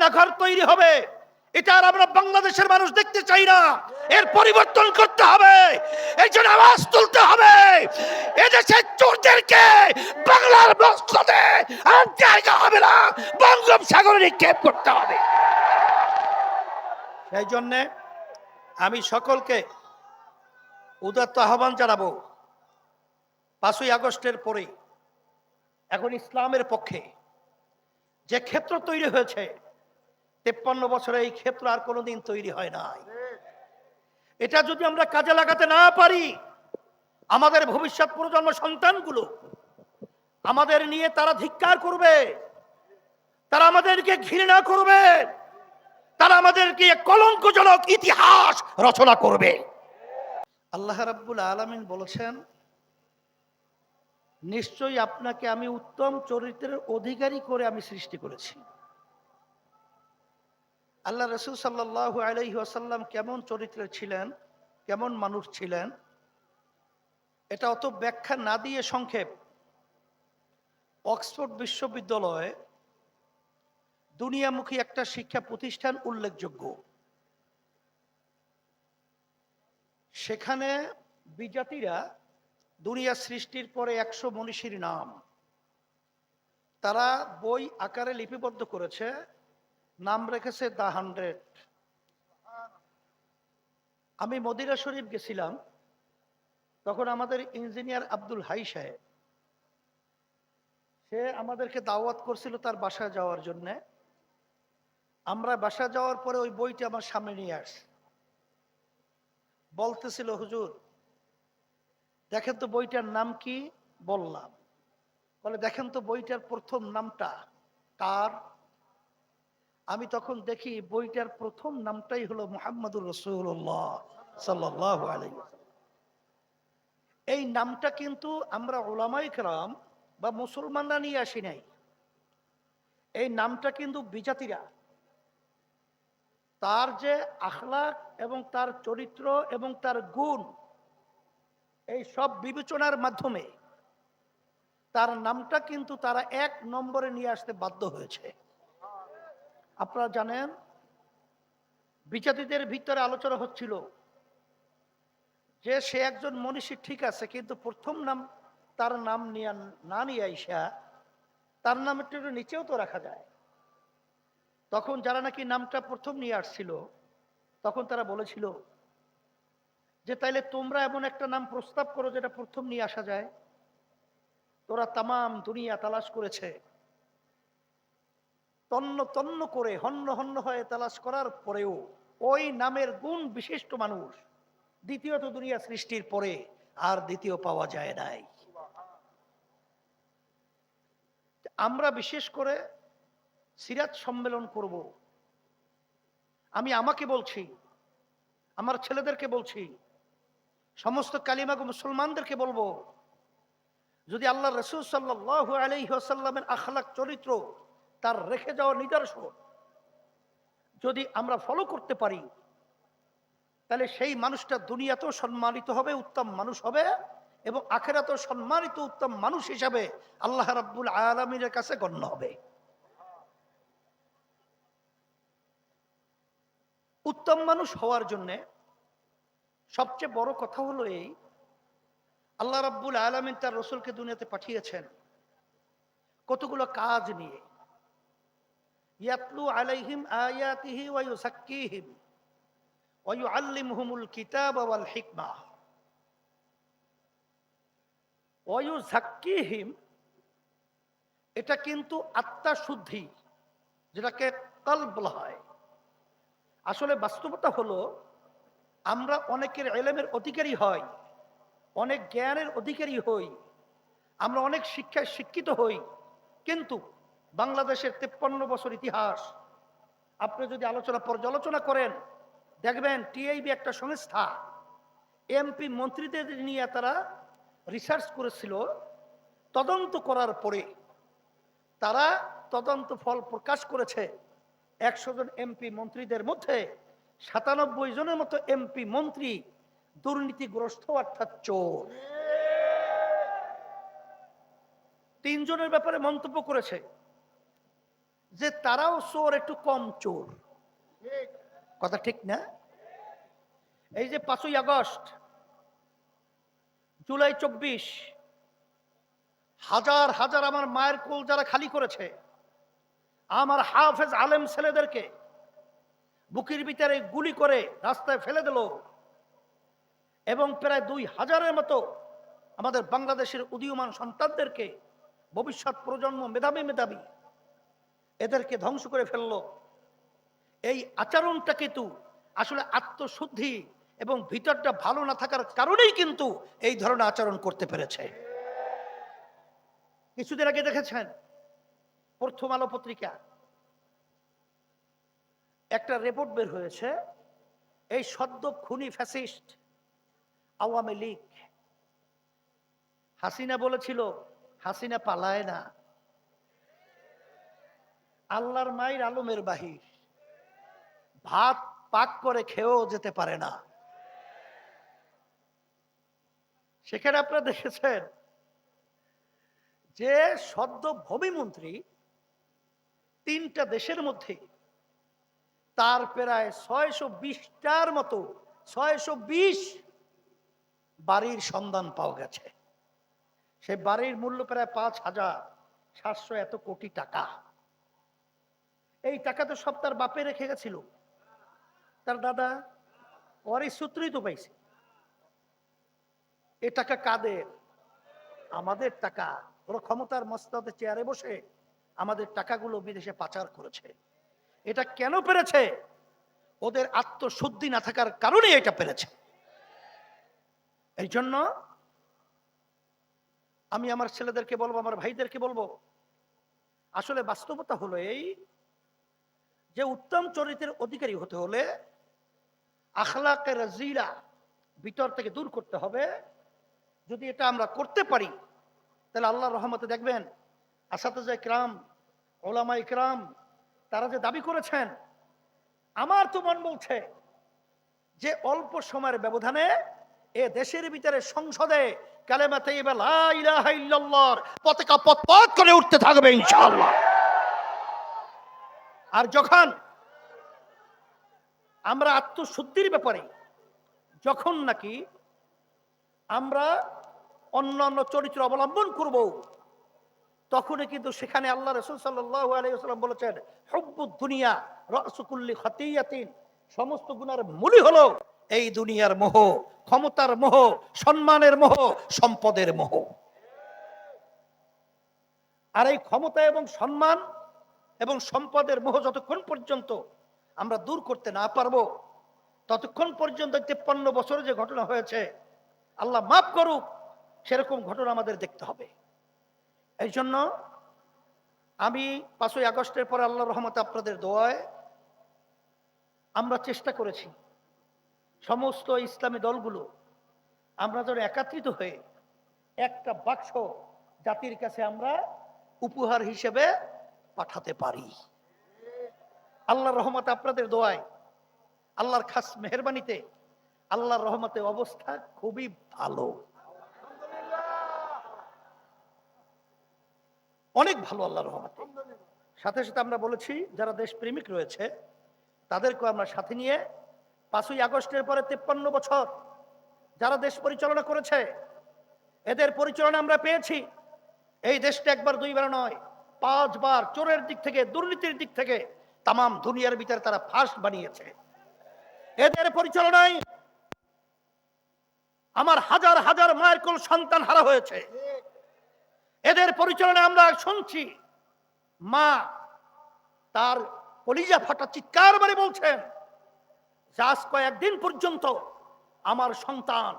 আয়নাঘর তৈরি হবে, এটা আর আমরা বাংলাদেশের মানুষ দেখতে চাই না। এর পরিবর্তন করতে হবে, এর জন্য আওয়াজ তুলতে হবে। এদেশের চোরদেরকে বাংলার মসনদে আর জায়গা হবে না, বঙ্গোপসাগরে নিক্ষেপ করতে হবে। সেই জন্যে আমি সকলকে উদাত্ত আহ্বান জানাবো, 5ই আগস্টের পরে এখন ইসলামের পক্ষে যে ক্ষেত্র তৈরি হয়েছে, 53 বছরে এই ক্ষেত্র আর কোনোদিন তৈরি হয় নাই। এটা যদি আমরা কাজে লাগাতে না পারি, আমাদের ভবিষ্যৎ প্রজন্ম সন্তানগুলো আমাদের নিয়ে তারা ধিক্কার করবে, তারা আমাদেরকে ঘৃণা করবে, তারা আমাদেরকে কলঙ্কজনক ইতিহাস রচনা করবে। আল্লাহ রাব্বুল আলামিন বলেছেন, নিশ্চয়ই আপনাকে আমি উত্তম চরিত্রের অধিকারী করে আমি সৃষ্টি করেছি। আল্লাহ রাসূল সাল্লাল্লাহু আলাইহি ওয়াসাল্লাম কেমন চরিত্রের ছিলেন, কেমন মানুষ ছিলেন, এটা অত ব্যাখ্যা না দিয়ে সংক্ষেপ, অক্সফোর্ড বিশ্ববিদ্যালয়ে দুনিয়ামুখী একটা শিক্ষা প্রতিষ্ঠান উল্লেখযোগ্য। সেখানে বিজাতিরা দুনিয়া সৃষ্টির পরে 100 মনীষীর নাম তারা বই আকারে লিপিবদ্ধ করেছে, নাম রেখেছে দ্য 100। আমি মদিনা শরীফ গেছিলাম, তখন আমাদের ইঞ্জিনিয়ার আব্দুল হাই সাহেব, সে আমাদেরকে দাওয়াত করছিল তার বাসায় যাওয়ার জন্য। আমরা বাসায় যাওয়ার পরে ওই বইটি আমার সামনে নিয়ে আসে, বলতেছিল, হুজুর দেখেন তো বইটার নাম কি। বললাম, বলে দেখেন তো বইটার প্রথম নামটা কার। আমি তখন দেখি বইটার প্রথম নামটাই হলো মুহাম্মদুর রাসূলুল্লাহ সাল্লাল্লাহু আলাইহি ওয়াসাল্লাম। এই নামটা কিন্তু আমরা উলামায়ে কেরাম বা মুসলমানরা নিয়ে আসি নাই, এই নামটা কিন্তু বিজাতিরা তার যে আখলাক এবং তার চরিত্র এবং তার গুণ, এই সব বিবেচনার মাধ্যমে তার নামটা কিন্তু তারা 1 নম্বরে নিয়ে আসতে বাধ্য হয়েছে। আপনারা জানেন, বিজাতিদের ভিতরে আলোচনা হচ্ছিল যে সে একজন মনীষী ঠিক আছে, কিন্তু প্রথম নাম তার নাম না নিয়ে আইসা তার নাম একটু নিচেও তো রাখা যায়। তখন যারা নাকি নামটা প্রথম নিয়ে আসছিল, তখন তারা বলেছিল যে তাইলে তোমরা এমন একটা নাম প্রস্তাব করো যেটা প্রথম নিয়ে আসা যায়। তোরা তামাম দুনিয়া তালাশ করেছে, তন্ন তন্ন করে হন্য হন্য হয়ে তালাশ করার পরেও ওই নামের গুণ বিশিষ্ট মানুষ দ্বিতীয়ত দুনিয়া সৃষ্টির পরে আর দ্বিতীয় পাওয়া যায় নাই। আমরা বিশেষ করে সিরাত সম্মেলন করব। আমি আমাকে বলছি, আমার ছেলেদেরকে বলছি, সমস্ত কালিমা মুসলমানদেরকে বলবো, যদি আল্লাহ রাসূল সাল্লাল্লাহু আলাইহি ওয়াসাল্লামের আখলাক চরিত্র, তার রেখে যাওয়া নিদর্শন যদি আমরা ফলো করতে পারি, তাহলে সেই মানুষটা দুনিয়াতেও সম্মানিত হবে, উত্তম মানুষ হবে, এবং আখিরাতেও সম্মানিত উত্তম মানুষ হিসাবে আল্লাহ রাব্বুল আলামিনের কাছে গণ্য হবে। উত্তম মানুষ হওয়ার জন্য সবচেয়ে বড় কথা হলো এই, আল্লাহ রাব্বুল আলামিন তার রাসূলকে দুনিয়াতে পাঠিয়েছেন কতগুলো কাজ নিয়ে। ইয়াতলু আলাইহিম আয়াতিহি ওয়া ইউযাক্কিহিম ওয়া ইউআল্লিমুহুমুল কিতাবা ওয়াল হিকমাহ ওয়া ইউযাক্কিহিম, এটা কিন্তু আত্মা শুদ্ধি, যেটাকে কলব বলা হয়। আসলে বাস্তবতা হলো আমরা অনেকের ইলমের অধিকারী হই, অনেক জ্ঞানের অধিকারী হই, আমরা অনেক শিক্ষায় শিক্ষিত হই, কিন্তু বাংলাদেশের 53 বছর ইতিহাস আপনি যদি পর্যালোচনা করেন, দেখবেন টিআইবি একটা সংস্থা এমপি মন্ত্রীদের নিয়ে তারা রিসার্চ করেছিল। তদন্ত করার পরে তারা তদন্ত ফল প্রকাশ করেছে, 100 জন এমপি মন্ত্রীদের মধ্যে 97 জনের মতো এমপি মন্ত্রী দুর্নীতিগ্রস্ত, অর্থাৎ চোর। 3 জনের ব্যাপারে মন্তব্য করেছে যে তারাও চোর, একটু কম চোর। কথা ঠিক না? এই যে 5ই আগস্ট, জুলাই 24, হাজার হাজার আমার মায়ের কোল যারা খালি করেছে, আমার হাফেজ আলেম ছেলেদেরকে বুকের ভিতরে গুলি করে রাস্তায় ফেলে দিল, এবং প্রায় 2000-এর মতো আমাদের বাংলাদেশের উদীয়মান সন্তানদেরকে, ভবিষ্যৎ প্রজন্ম মেধাবী মেধাবী এদেরকে ধ্বংস করে ফেললো। এই আচরণটা কিন্তু আসলে আত্মশুদ্ধি এবং ভিতরটা ভালো না থাকার কারণেই কিন্তু এই ধরনের আচরণ করতে পেরেছে। কিছুদিন আগে দেখেছেন প্রথম আলো পত্রিকা একটা রিপোর্ট বের হয়েছে, এই সদ্য খুনি ফ্যাসিস্ট আওয়ামী লীগ, হাসিনা বলেছিল হাসিনা পালায় না, আল্লাহর মায়ের আলমের বাহির, ভাত পাক করে খেয়েও যেতে পারে না। সেখানে আপনারা দেখেছেন যে সদ্য ভূমিমন্ত্রী 3টা দেশের মধ্যে তার প্রায় 620টার মতো 620 বাড়ির সন্ধান পাওয়া গেছে। সেই বাড়ির মূল্য প্রায় 5,700 এত কোটি টাকা। এই টাকা তো সব তার বাপে রেখে গেছিল, তার দাদা, ওরই সূত্রই তো পাইছে। এ টাকা কাদের? আমাদের টাকা। ওরা ক্ষমতার মস্তদে চেয়ারে বসে আমাদের টাকাগুলো বিদেশে পাচার করেছে। এটা কেন পেরেছে? ওদের আত্মশুদ্ধি না থাকার কারণে এটা পেরেছে। এই জন্য আমি আমার ছেলেদেরকে বলবো, আমার ভাইদেরকে বলবো, আসলে বাস্তবতা হলো এই যে উত্তম চরিত্রের অধিকারী হতে হলে আখলাকে রাজিলা ভিতর থেকে দূর করতে হবে। যদি এটা আমরা করতে পারি তাহলে আল্লাহর রহমতে দেখবেন আসাতেজা ইকরাম, ওলামা ইকরাম তারা যে দাবি করেছেন, আমার তো মন বলছে যে অল্প সময়ের ব্যবধানে এ দেশের ভিতরে সংসদে কালেমা তাইয়্যিবা লা ইলাহা ইল্লাল্লাহর পতাকা পতপত করে উঠতে থাকবে ইনশাআল্লাহ। আর যখন আমরা আত্মশুদ্ধির ব্যাপারে যখন নাকি আমরা অন্যান্য চরিত্র অবলম্বন করব, তখনই কিন্তু সেখানে আল্লাহ রাসূল সাল্লাল্লাহু আলাইহি ওয়াসাল্লাম বলেছেন, হুব্বুদ দুনিয়া রাসু কুল্লি খাতিয়াতিন, সমস্ত গুনার মূলই হলো এই দুনিয়ার মোহ, ক্ষমতার মোহ, সম্মানের মোহ, সম্পদের মোহ। আর এই ক্ষমতা এবং সম্মান এবং সম্পদের মোহ যতক্ষণ পর্যন্ত আমরা দূর করতে না পারবো, ততক্ষণ পর্যন্ত 53 বছরে যে ঘটনা হয়েছে, আল্লাহ মাফ করুক, সেরকম ঘটনা আমাদের দেখতে হবে। এই জন্য আমি 5ই আগস্টের পরে আল্লাহর রহমতে আপনাদের দোয়ায় আমরা চেষ্টা করেছি সমস্ত ইসলামী দলগুলো আমরা যেন একত্রিত হয়ে একটা বাক্স জাতির কাছে আমরা উপহার হিসেবে পাঠাতে পারি। আল্লাহর রহমতে আপনাদের দোয়ায়, আল্লাহর খাস মেহেরবানিতে, আল্লাহর রহমতে অবস্থা খুবই ভালো, অনেক ভালো আল্লাহর রহমতে। সাথে সাথে আমরা বলেছি যারা দেশপ্রেমিক রয়েছে তাদেরকে আমরা সাথে নিয়ে 5ই আগস্টের পরে 53 বছর যারা দেশ পরিচালনা করেছে, এদের পরিচালনা আমরা পেয়েছি। এই দেশটা একবার দুইবার নয়, 5 বার চোরের দিক থেকে, দুর্নীতির দিক থেকে তাম দুনিয়ার ভিতরে তারা ফার্স্ট বানিয়েছে। এদের পরিচালনায় আমার হাজার হাজার মায়ের কোল সন্তান হারা হয়েছে। এদের পরিচালনায় আমরা শুনছি মা তার কলিজা ফাটা চিৎকার মানে বলছেন যে আজ কয়েকদিন পর্যন্ত আমার সন্তান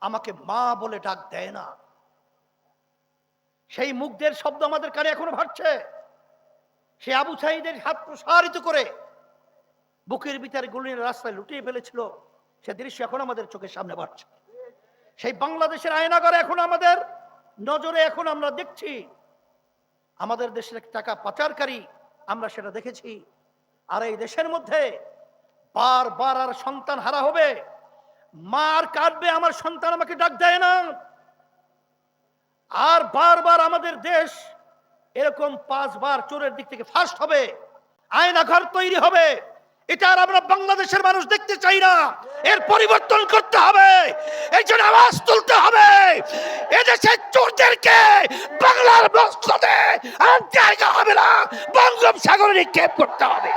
আমাকে মা বলে ডাক দেয় না। সেই মুখদের শব্দ আমাদের কানে এখনো ভাসছে। সে আবু সাঈদের হাত প্রসারিত করে বুকের ভিতরে গুলি রাস্তায় লুটিয়ে ফেলেছিল, সে দৃশ্য এখন আমাদের চোখের সামনে ভাসছে। সেই বাংলাদেশের আয়নাগর এখন আমাদের নজরে, এখন আমরা দেখছি আমাদের দেশের টাকা পাচারকারী, আমরা সেটা দেখেছি। আর এই দেশের মধ্যে বারবার আর সন্তান হারা হবে, মার কাঁদবে আমার সন্তান আমাকে ডাক দেয় না। আর বারবার আমাদের দেশ এরকম 5 বার চোরের দিক থেকে ফার্স্ট হবে, আয়নাঘর তৈরি হবে, এটা আর আমরা বাংলাদেশের মানুষ দেখতে চাই না। এর পরিবর্তন করতে হবে, এই জন্য আওয়াজ তুলতে হবে। এদেশের চোরদেরকে বাংলার মসজিদে আর জায়গা হবে না, বঙ্গোপসাগরে নিক্ষেপ করতে হবে।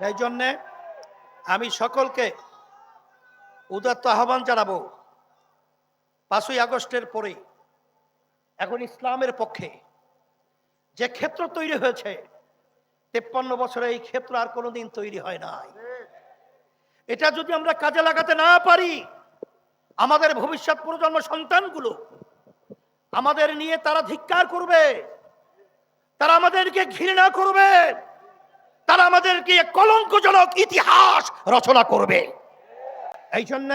সেই জন্য আমি সকলকে উদাত্ত আহ্বান জানাবো, 5ই আগস্টের পরে এখন ইসলামের পক্ষে যে ক্ষেত্র তৈরি হয়েছে, 53 বছরে এই ক্ষেত্র আর কোনোদিন তৈরি হয় নাই। এটা যদি আমরা কাজে লাগাতে না পারি, আমাদের ভবিষ্যৎ প্রজন্ম সন্তানগুলো আমাদের নিয়ে তারা ধিক্কার করবে, তারা আমাদেরকে ঘৃণা করবে, তারা আমাদেরকে কলঙ্কজনক ইতিহাস রচনা করবে। এই জন্য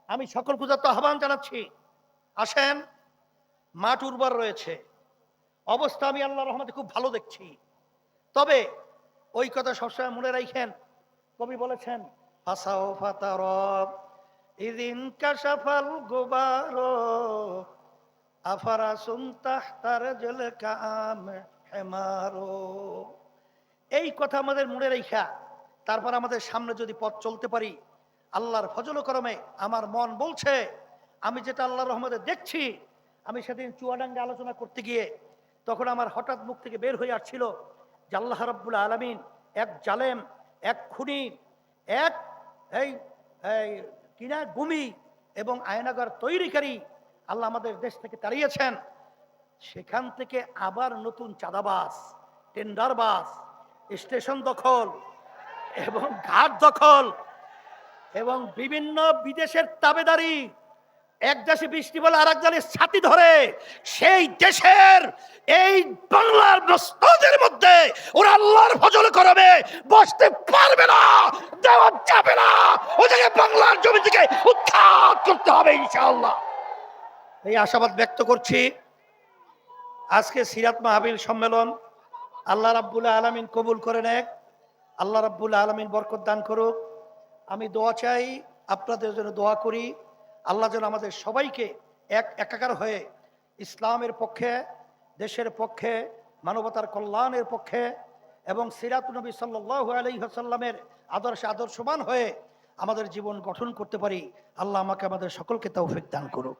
আমি সকল পূজার আহ্বান জানাচ্ছি, আসেন। মাঠ উর্বর রয়েছে, অবস্থা আমি আল্লাহর রহমতে খুব ভালো দেখছি। তবে ওই কথা সবসময় মনে রাখেন, কবি বলেছেন, ফাসাও ফাতারব ইদিন কাশাফাল গুবারো আফারাসুন তাহতার জল কাম হেমারো। এই কথা আমাদের মনে রাখা, তারপর আমাদের সামনে যদি পথ চলতে পারি, আল্লাহর ফজল করমে আমার মন বলছে, আমি যেটা আল্লাহর রহমতে দেখছি। আমি সেদিন চুয়াডাঙ্গা আলোচনা করতে গিয়ে তখন আমার হঠাৎ মুখ থেকে বের হয়ে আসছিল যে আল্লাহ রাব্বুল আলামিন এক জালেম, এক খুনি, এক এই কিনা গুমি এবং আয়নাগার তৈরিকারী আল্লাহ আমাদের দেশ থেকে তাড়িয়েছেন। সেখান থেকে আবার নতুন চাঁদাবাজ, টেন্ডারবাজ, স্টেশন দখল এবং ঘাট দখল এবং বিভিন্ন বিদেশের তাবেদারি, এক দেশে বৃষ্টি বলে আর এক দেশের ছাতি ধরে, সেই দেশের এই বাংলার মসজিদের মধ্যে ওরা আল্লাহর ফজল করবে বসতে পারবে না, দেওয়া যাবে না। ওদেরকে বাংলার জমি থেকে উৎখাত করতে হবে ইনশাআল্লাহ। এই আশাবাদ ব্যক্ত করছি। আজকে সিরাত মাহফিল সম্মেলন আল্লাহ রাব্বুল আলামিন কবুল করে নেক, আল্লাহ রাব্বুল আলামিন বরকত দান করুক। আমি দোয়া চাই, আপনাদের জন্য দোয়া করি, আল্লাহ যেন আমাদের সবাইকে একাকার হয়ে ইসলামের পক্ষে, দেশের পক্ষে, মানবতার কল্যাণের পক্ষে এবং সিরাত নবী সাল্লাল্লাহু আলাইহি ওয়াসাল্লামের আদর্শে আদর্শবান হয়ে আমাদের জীবন গঠন করতে পারি। আল্লাহ আমাকে আমাদের সকলকে তৌফিক দান করুক।